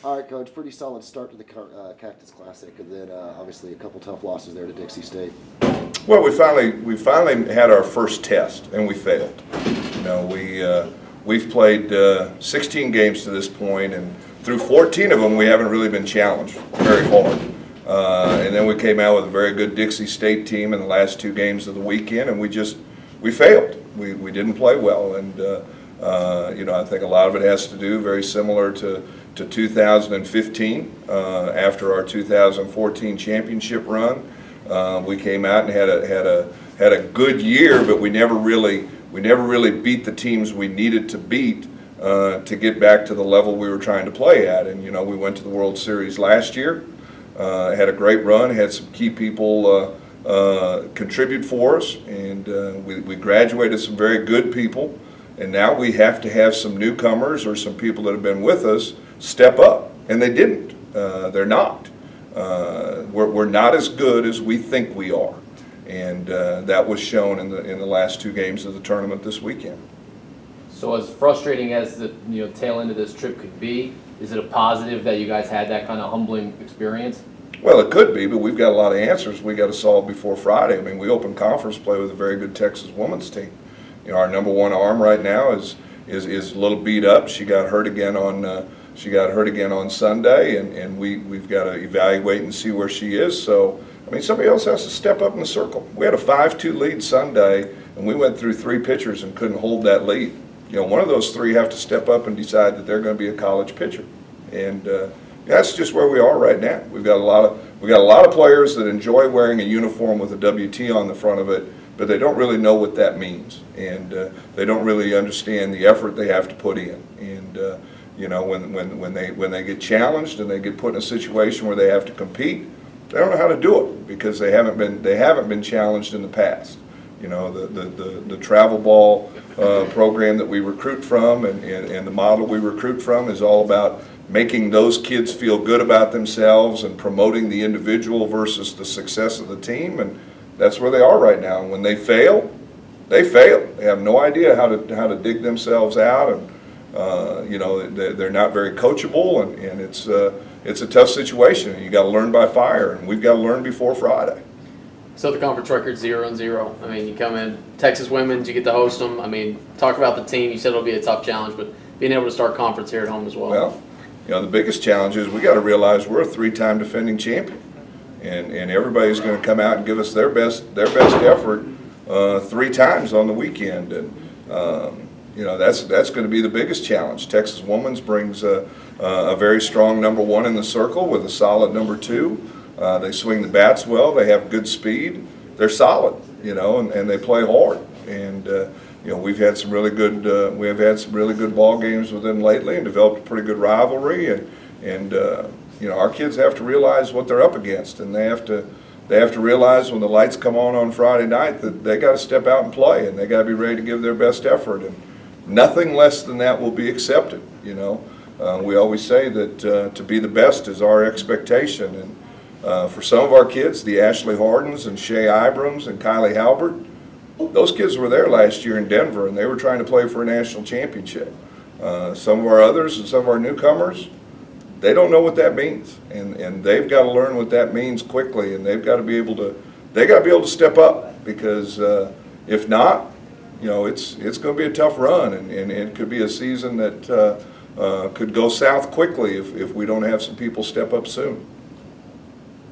All right, Coach. Pretty solid start to the Cactus Classic, and then obviously a couple tough losses there to Dixie State. Well, we finally had our first test, and we failed. You know, we've played 16 games to this point, and through 14 of them, we haven't really been challenged very hard. And then we came out with a very good Dixie State team in the last 2 games of the weekend, and we failed. We didn't play well, and you know, I think a lot of it has to do very similar to 2015 after our 2014 championship run. We came out and had a good year, but we never really beat the teams we needed to beat to get back to the level we were trying to play at. And you know, we went to the World Series last year, had a great run, had some key people contribute for us, and we graduated some very good people. And now we have to have some newcomers or some people that have been with us step up, and they didn't. They're not. We're not as good as we think we are, and that was shown in the last 2 games of the tournament this weekend. So as frustrating as the tail end of this trip could be, is it a positive that you guys had that kind of humbling experience? Well, it could be, but we've got a lot of answers we got to solve before Friday. I mean, we opened conference play with a very good Texas women's team. You know, our number 1 arm right now is a little beat up. She got hurt again on Sunday, and we've got to evaluate and see where she is. So, I mean, somebody else has to step up in the circle. We had a 5-2 lead Sunday, and we went through 3 pitchers and couldn't hold that lead. You know, one of those 3 have to step up and decide that they're going to be a college pitcher, and that's just where we are right now. We've got a lot of players that enjoy wearing a uniform with a WT on the front of it, but they don't really know what that means, and they don't really understand the effort they have to put in. And you know, when they get challenged and they get put in a situation where they have to compete, they don't know how to do it because they haven't been challenged in the past. You know, the travel ball program that we recruit from and the model we recruit from is all about making those kids feel good about themselves and promoting the individual versus the success of the team, and that's where they are right now. And when they fail, they fail. They have no idea how to dig themselves out, and you know, they're not very coachable, and it's a tough situation. You got to learn by fire, and we've got to learn before Friday. So the conference record's 0-0. I mean, you come in Texas women's, you get to host them. I mean, talk about the team. You said it'll be a tough challenge, but being able to start conference here at home as well. Well, you know, the biggest challenge is we got to realize we're a 3-time defending champion, and everybody's going to come out and give us their best effort 3 times on the weekend, and you know, that's going to be the biggest challenge. Texas women's brings a very strong number 1 in the circle with a solid number 2. They swing the bats well. They have good speed. They're solid, you know, and they play hard. And you know, we've had some really good ball games with them lately, and developed a pretty good rivalry. And you know, our kids have to realize what they're up against, and they have to realize when the lights come on Friday night that they got to step out and play, and they got to be ready to give their best effort. And nothing less than that will be accepted. You know, we always say that to be the best is our expectation. And for some of our kids, the Ashley Hardens and Shea Ibrams and Kylie Halbert, those kids were there last year in Denver, and they were trying to play for a national championship. Some of our others and some of our newcomers, they don't know what that means, and they've got to learn what that means quickly, and they've got to be able to step up, because if not, you know, it's going to be a tough run, and it could be a season that could go south quickly if we don't have some people step up soon.